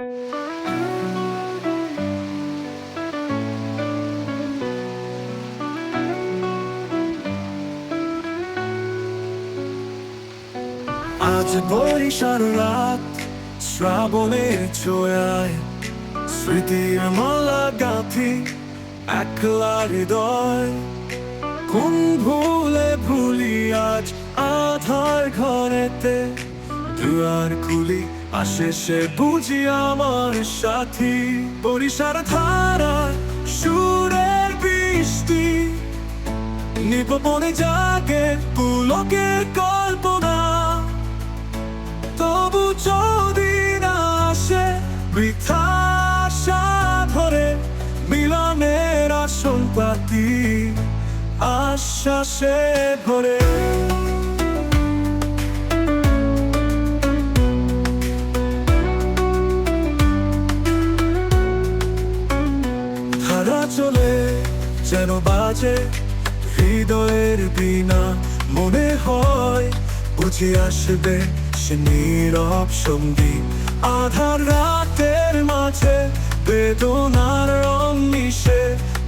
আজ বরিশাল রাত শ্রাবণের ছোঁয়ায়, স্মৃতির মালা গাঁথি একলা হৃদয়। কোন ভুলে ভুলি আজ আধার ঘরেতে, দুয়ার খুলি আসে সে বুঝি আমার সাথী। বরিশাল ধারা সুরের বৃষ্টি, নিপবনে জাগে পুলকের কল্পনা। তবু যদি না আসে বৃথা আশা ধরে, মিলনের আসন পাতি আশ্বাসে ভরে। ধারা চলে যেন বাজে হৃদয়ের বীণা, মনে হয় বুঝে আসবে সে নীরব সঙ্গী। আধার রাতের মাঝে বেদনার রং মিশে,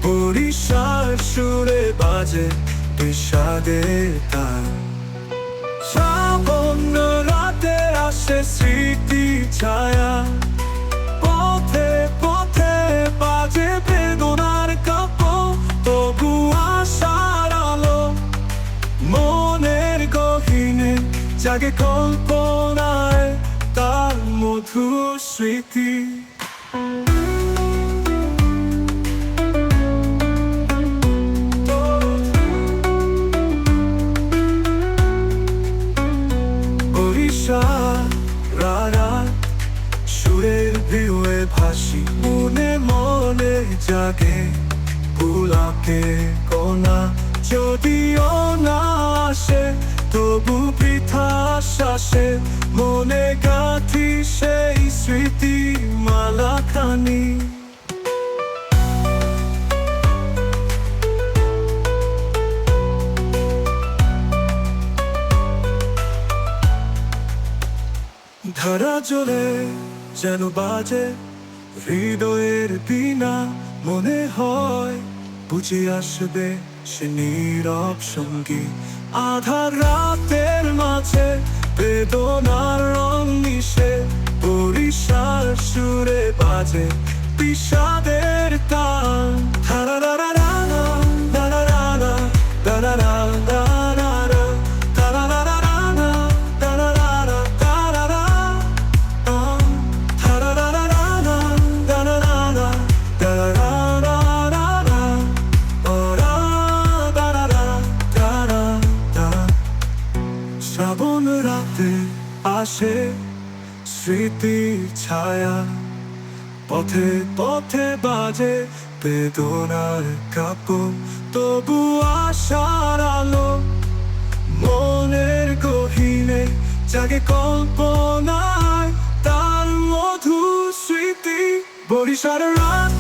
বরিশাল সুরে বাজে বিষাদের তান। শ্রাবণ রাতে আসে স্মৃতি ছায়া, পথে পথে বাজে বেদনার কাপড়। তবু আশার আলো মনের গহীনে জাগে কল্পনায় তার মধুর স্মৃতি। বরিশাল রাত সুরের ভিউয়ে ভাসি, মনে মনে জাগে পুলকে কোনা। যদিও না আসে তবু বৃথা শ্বাসে, মনে গাঁথি সেই স্মৃতি মালাখানি। ধারা জ্বলে যেন বাজে হৃদয়ের বীণা, মনে হয় বুঝে আসবে সে নীরব সঙ্গী। আধার রাতের মাঝে বেদনার রং মিশে, বরিশাল সুরে বাজে বিষাদের তান। শ্রাবণ রাতে আসে স্মৃতির ছায়া, পথে পথে বাজে বেদনার কাপড়। তবু আশার আলো মনের গহীনে জাগে কল্পনায় তার মধুর স্মৃতি। বরিশাল রাত